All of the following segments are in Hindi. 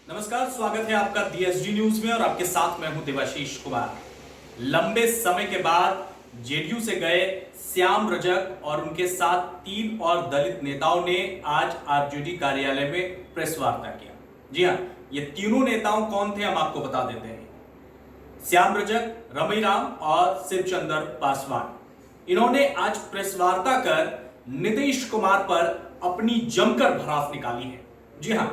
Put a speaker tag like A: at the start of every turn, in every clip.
A: नमस्कार, स्वागत है आपका DSG न्यूज में और आपके साथ मैं हूं देवाशीष कुमार। लंबे समय के बाद जेडीयू से गए श्याम रजक और उनके साथ 3 और दलित नेताओं ने आज आरजेडी कार्यालय में प्रेस वार्ता किया। जी हां, ये तीनों नेताओं कौन थे हम आपको बता देते हैं। श्याम रजक, रमईराम और शिवचंद्र पासवान। इन्होंने आज प्रेस वार्ता कर नीतीश कुमार पर अपनी जमकर भड़ास निकाली है। जी हां,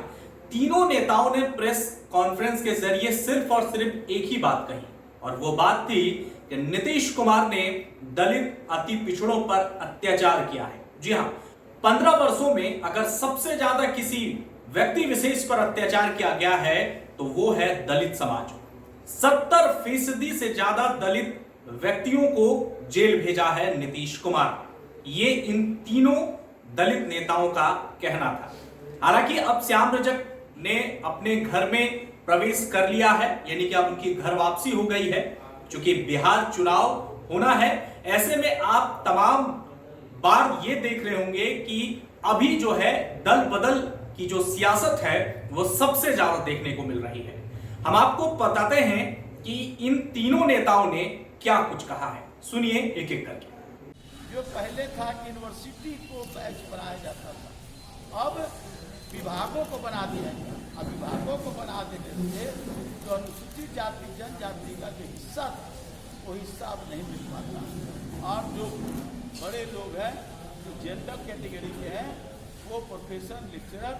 A: तीनों नेताओं ने प्रेस कॉन्फ्रेंस के जरिए सिर्फ और सिर्फ एक ही बात कही और वो बात थी कि नीतीश कुमार ने दलित अति पिछड़ों पर अत्याचार किया है। जी हां, 15 वर्षों में अगर सबसे ज्यादा किसी व्यक्ति विशेष पर अत्याचार किया गया है तो वो है दलित समाज। 70% से ज्यादा दलित व्यक्तियों को जेल भेजा है नीतीश कुमार। ये इन तीनों दलित नेताओं का कहना था। हालांकि अब श्याम रजक ने अपने घर में प्रवेश कर लिया है, यानी कि अब उनकी घर वापसी हो गई है। क्योंकि बिहार चुनाव होना है, ऐसे में आप तमाम बार ये देख रहे होंगे कि अभी जो है दल बदल की जो सियासत है वो सबसे ज्यादा देखने को मिल रही है। हम आपको बताते हैं कि इन तीनों नेताओं ने क्या कुछ कहा है। सुनिए एक एक करके।
B: जो पहले था कि यूनिवर्सिटी को बैच बनाया जाता था, अब विभागों को बना दिया गया। अब विभागों को बना देने से जो अनुसूचित जाति जनजाति का जो हिस्सा था वो हिस्सा अब नहीं मिल पाता और जो बड़े लोग हैं जो जनरल कैटेगरी के हैं वो प्रोफेसर लेक्चरर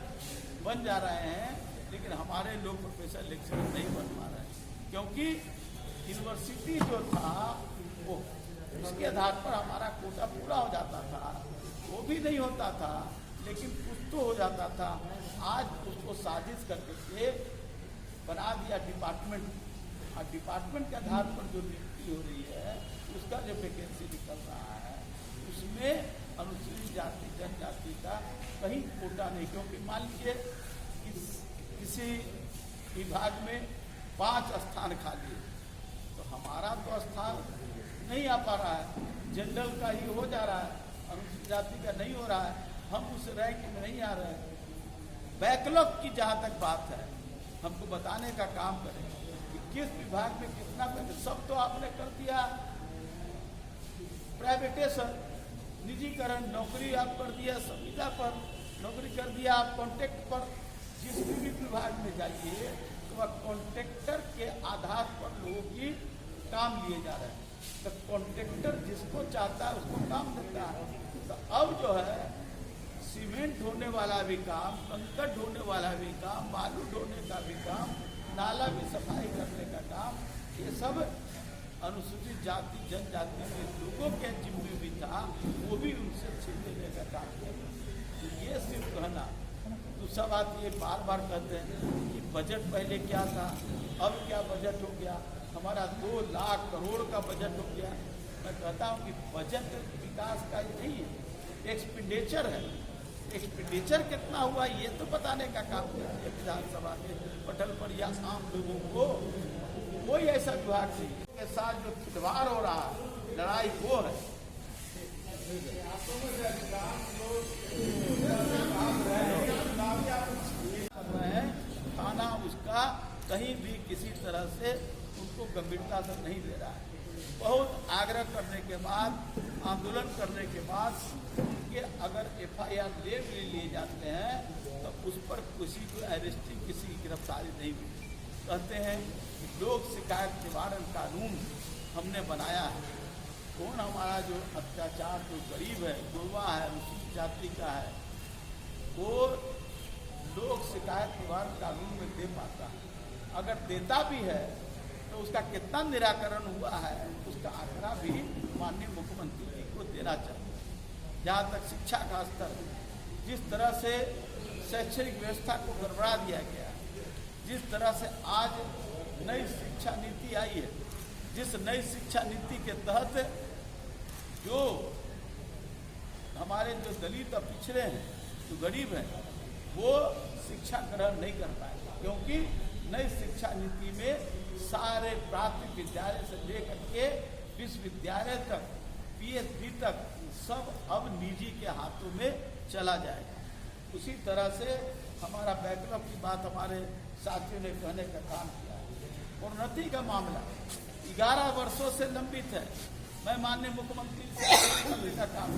B: बन जा रहे हैं, लेकिन हमारे लोग प्रोफेसर लेक्चरर नहीं बन पा रहे हैं क्योंकि यूनिवर्सिटी जो था वो उसके आधार पर हमारा कोटा पूरा हो जाता था, वो भी नहीं होता था लेकिन कुछ तो हो जाता था। आज उसको साजिश करके बना दिया डिपार्टमेंट और डिपार्टमेंट के आधार पर जो नियुक्ति हो रही है उसका जो वैकेंसी निकल रहा है उसमें अनुसूचित जाति जनजाति का कहीं कोटा नहीं, क्योंकि मान लीजिए किसी विभाग में 5 स्थान खाली है तो हमारा तो स्थान नहीं आ पा रहा है, जनरल का ही हो जा रहा है, अनुसूचित जाति का नहीं हो रहा है, हम उस रैंक में नहीं आ रहे हैं। बैकलॉग की जहाँ तक बात है हमको बताने का काम करें कि किस विभाग में कितना पैसा, सब तो आपने कर दिया प्राइवेटेशन, निजीकरण, नौकरी आप कर दिया संविदा पर नौकरी कर दिया आप कॉन्ट्रैक्ट पर। जिस भी विभाग में जाइए तो वह कॉन्ट्रैक्टर के आधार पर लोगों की काम लिए जा रहे हैं, तो कॉन्ट्रैक्टर जिसको चाहता है उसको काम देता है। तो अब जो है सीमेंट ढोने वाला भी काम, कंकड़ ढोने वाला भी काम, बालू ढोने का भी काम, नाला भी सफाई करने का काम, ये सब अनुसूचित जाति जनजाति के लोगों के जिम्मे भी था, वो भी उनसे छीन लेने का काम किया। तो ये सिर्फ कहना, दूसरा बात ये बार बार कहते हैं कि बजट पहले क्या था अब क्या बजट हो गया, हमारा 2 लाख करोड़ का बजट हो गया। मैं कहता हूँ कि बजट विकास का नहीं है, एक्सपेंडिचर है। एक्सपेंडिचर कितना हुआ ये तो बताने का काम है विधानसभा के पटल पर या आम लोगों को। कोई ऐसा विभाग नहीं के साथ जो खिलवाड़ हो रहा है, लड़ाई वो है। थाना उसका कहीं भी किसी तरह से उनको गंभीरता से नहीं ले रहा है। बहुत आग्रह करने के बाद, आंदोलन करने के बाद उनके अगर FIR ले लिए जाते हैं तो उस पर किसी को अरेस्टिंग, किसी की गिरफ्तारी नहीं मिली। कहते हैं कि लोक शिकायत निवारण कानून हमने बनाया है। कौन हमारा जो अत्याचार जो गरीब है, गुरबा है, अनुसूचित जाति का है, वो लोक शिकायत निवारण कानून में दे पाता है। अगर देता भी है तो उसका कितना निराकरण हुआ है उसका आंकड़ा भी माननीय मुख्यमंत्री जी को देना चाहिए। जहाँ तक शिक्षा का स्तर, जिस तरह से शैक्षणिक व्यवस्था को गड़बड़ा दिया गया, जिस तरह से आज नई शिक्षा नीति आई है, जिस नई शिक्षा नीति के तहत जो हमारे जो दलित और पिछड़े हैं, जो गरीब हैं, वो शिक्षा ग्रहण नहीं कर पाए, क्योंकि नई शिक्षा नीति में सारे प्राथमिक विद्यालय से लेकर के विश्वविद्यालय तक, PhD तक सब अब निजी के हाथों में चला जाएगा। उसी तरह से हमारा बैकलॉग की बात हमारे साथियों ने कहने का काम किया है। उन्नति का मामला 11 वर्षों से लंबित है। मैं माननीय मुख्यमंत्री से करने का काम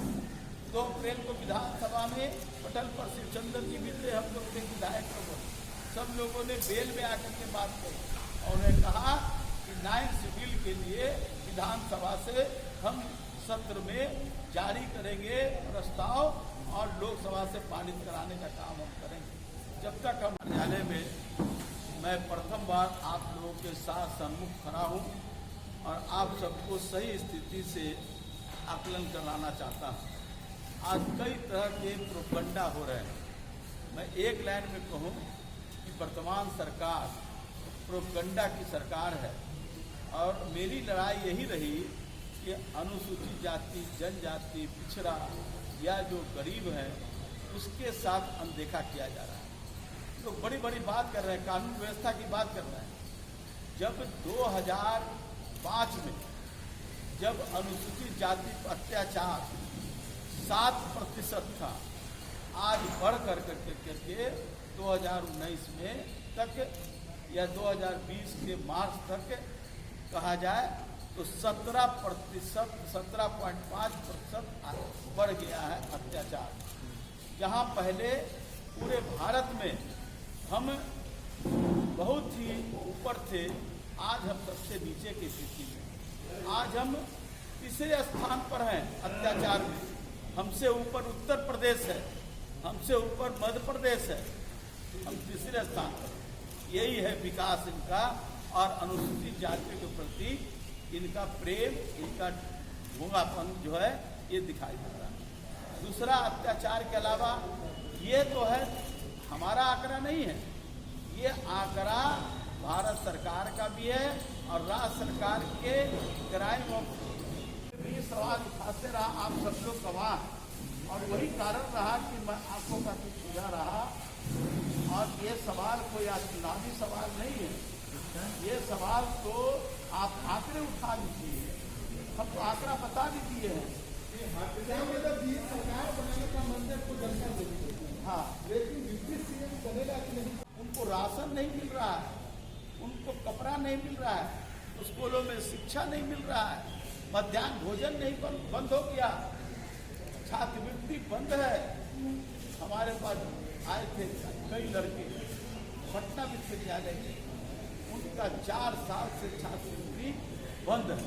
B: 2 अप्रैल को विधानसभा में पटल पर शिवचंद्र जी मिले, हम लोग के विधायक लोगों सब लोगों ने बेल में आकर के बात करी और उन्होंने कहा कि 9 शेड्यूल के लिए विधानसभा से हम सत्र में जारी करेंगे प्रस्ताव और लोकसभा से पारित कराने का काम हम करेंगे। जब तक हम न्यायालय में मैं प्रथम बार आप लोगों के साथ सम्मुख खड़ा हूँ और आप सबको सही स्थिति से आकलन कराना चाहता हूँ। आज कई तरह के प्रोपगंडा हो रहे हैं। मैं एक लाइन में कहूँ कि वर्तमान सरकार प्रोपगंडा की सरकार है और मेरी लड़ाई यही रही कि अनुसूचित जाति, जनजाति, पिछड़ा या जो गरीब है उसके साथ अनदेखा किया जा रहा है। लोग बड़ी बड़ी बात कर रहे हैं, कानून व्यवस्था की बात कर रहे हैं। जब 2005 में जब अनुसूचित जाति पर अत्याचार 7% था, आज बढ़ करके 2019 में तक या 2020 के मार्च तक कहा जाए तो 17.5% बढ़ गया है अत्याचार। जहां पहले पूरे भारत में हम बहुत ही ऊपर थे, आज हम सबसे नीचे की स्थिति में। आज हम तीसरे स्थान पर हैं अत्याचार में। हमसे ऊपर उत्तर प्रदेश है, हमसे ऊपर मध्य प्रदेश है, हम तीसरे स्थान पर। यही है विकास इनका और अनुसूचित जातियों के प्रति इनका प्रेम, इनका ढोंगापन जो है ये दिखाई दे रहा है। दूसरा, अत्याचार के अलावा ये तो है हमारा आंकड़ा नहीं है, ये आंकड़ा भारत सरकार का भी है और राज्य सरकार के क्राइम भी सवाल उठाते रहा। आप सब लोग गवाह और वही कारण रहा कि मैं आपको का कुछ सुझा रहा। और ये सवाल कोई आज चुनावी सवाल नहीं है, ये सवाल तो आप आंकड़े उठा लीजिए, हम तो आंकड़ा बता भी दिए हैं। सरकार बनाने का मंदिर को जनता देती है, हाँ, लेकिन डिप्टी सीएम चलेगा कि नहीं? उनको राशन नहीं मिल रहा है, उनको कपड़ा नहीं मिल रहा है, स्कूलों में शिक्षा नहीं मिल रहा है, मध्याह्न भोजन नहीं बंद हो गया, छात्रवृत्ति बंद है। हमारे पास आए थे कई लड़के पटना विश्वविद्यालय के, उनका 4 साल से छात्रवृत्ति बंद है।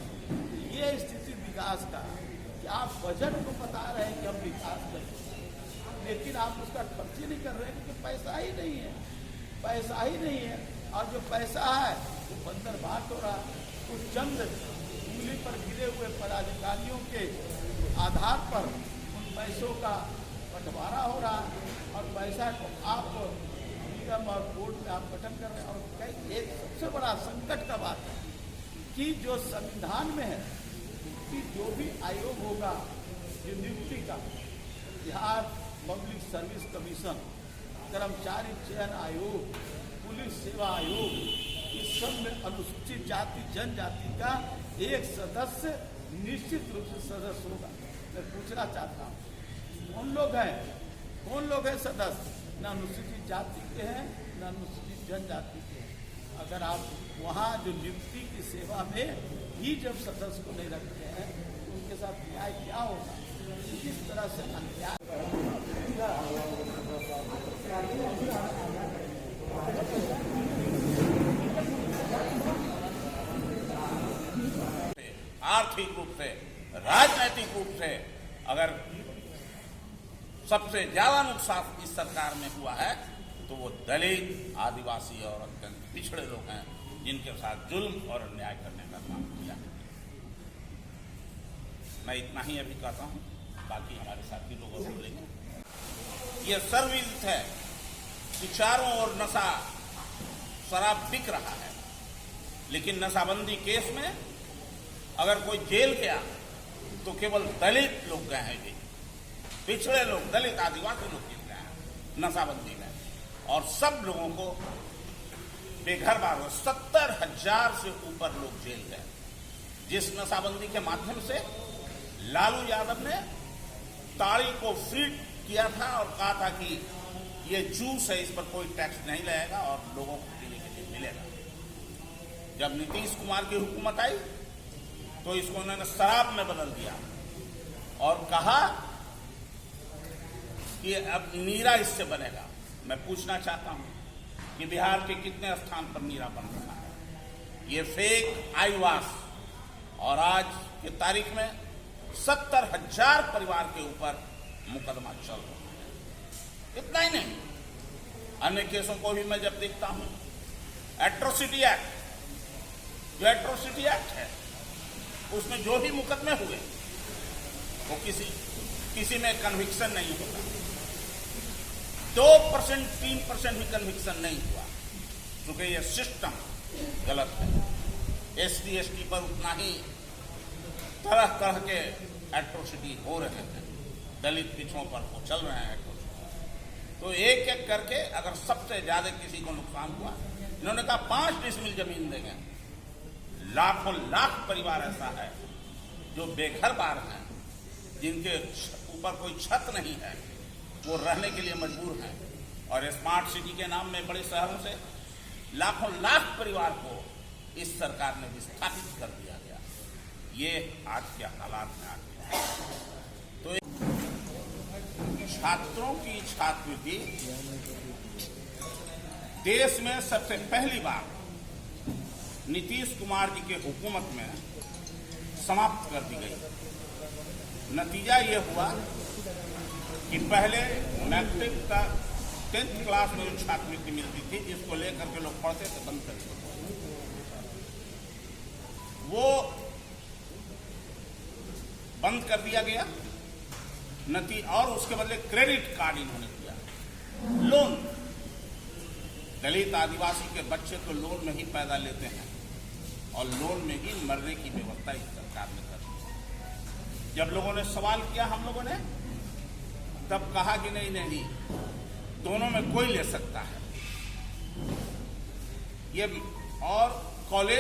B: ये स्थिति विकास का कि आप बजट को बता रहे हैं कि हम विकास करें, लेकिन आप उसका खर्च ही नहीं कर रहे हैं क्योंकि पैसा ही नहीं है, पैसा ही नहीं है। और जो पैसा है वो बंदर बात हो रहा है। कुछ चंद उंगली पर गिरे हुए पदाधिकारियों के आधार पर उन पैसों का बंटवारा हो रहा है और पैसा को आप निगम और बोर्ड में आप गठन कर रहे हैं। और एक सबसे बड़ा संकट का बात है कि जो संविधान में है कि जो भी आयोग होगा जो नियुक्ति का, बिहार पब्लिक सर्विस कमीशन, कर्मचारी चयन आयोग, पुलिस सेवा आयोग, इस सब में अनुसूचित जाति जनजाति का एक सदस्य निश्चित रूप से सदस्य होगा। मैं पूछना चाहता हूँ कौन लोग हैं सदस्य? न अनुसूचित जाति के हैं न अनुसूचित जनजाति के हैं। अगर आप वहाँ जो नियुक्ति की सेवा में ही जब सदस्य को नहीं रखते हैं तो उनके साथ न्याय क्या होगा? किस तरह से अन्याय।
C: आर्थिक रूप से, राजनैतिक रूप से अगर सबसे ज्यादा नुकसान इस सरकार में हुआ है तो वो दलित, आदिवासी और अत्यंत पिछड़े लोग हैं, जिनके साथ जुल्म और अन्याय करने का काम किया है। मैं इतना ही अभी कहता हूँ, बाकी हमारे साथी लोग और बोलेंगे। ये सर्वविदित है कि चारों ओर नशा शराब बिक रहा है, लेकिन नशाबंदी केस में अगर कोई जेल गया तो केवल दलित लोग गए हैं, पिछड़े लोग, दलित, आदिवासी लोग जेल गए हैं नशाबंदी में, और सब लोगों को बेघर बार 70,000 से ऊपर लोग जेल गए। जिस नशाबंदी के माध्यम से लालू यादव ने ताड़ी को फ्री किया था और कहा था कि ये जूस है, इस पर कोई टैक्स नहीं लगेगा और लोगों को जब नीतीश कुमार की हुकूमत आई तो इसको उन्होंने शराब में बदल दिया और कहा कि अब नीरा इससे बनेगा। मैं पूछना चाहता हूं कि बिहार के कितने स्थान पर नीरा बन रहा है। ये फेक आई वॉश, और आज की तारीख में 70,000 परिवार के ऊपर मुकदमा चल रहा है। इतना ही नहीं, अन्य केसों को भी मैं जब देखता हूं, एट्रोसिटी एक्ट, जो एट्रोसिटी एक्ट है उसमें जो भी मुकदमे हुए वो किसी में कन्विक्शन नहीं होता। 2% 3% भी कन्विक्शन नहीं हुआ, क्योंकि ये सिस्टम गलत है। SC ST पर उतना ही तरह तरह के एट्रोसिटी हो रहे हैं, दलित पिछड़ों पर वो चल रहे हैं एट्रोसिटी। तो एक एक करके अगर सबसे ज्यादा किसी को नुकसान हुआ, इन्होंने कहा 5 डिसमिल जमीन देंगे। लाखों लाख परिवार ऐसा है जो बेघर बार हैं, जिनके ऊपर कोई छत नहीं है, वो रहने के लिए मजबूर हैं। और स्मार्ट सिटी के नाम में बड़े शहरों से लाखों लाख परिवार को इस सरकार ने विस्थापित कर दिया गया। ये आज के हालात में आ गया। तो छात्रों की छात्रवृत्ति देश में सबसे पहली बार नीतीश कुमार जी के हुकूमत में समाप्त कर दी गई। नतीजा ये हुआ कि पहले मैट्रिक का 10th क्लास में जो छात्रवृत्ति मिलती थी, जिसको लेकर के लोग पढ़ते थे, बंद कर दिया। वो बंद कर दिया गया और उसके बदले क्रेडिट कार्ड इन्होंने दिया। लोन, दलित आदिवासी के बच्चे तो लोन में ही पैदा लेते हैं और लोन में ही मरने की व्यवस्था इस सरकार ने कर दी। जब लोगों ने सवाल किया हम लोगों ने, तब कहा कि नहीं, दोनों में कोई ले सकता है। ये और कॉलेज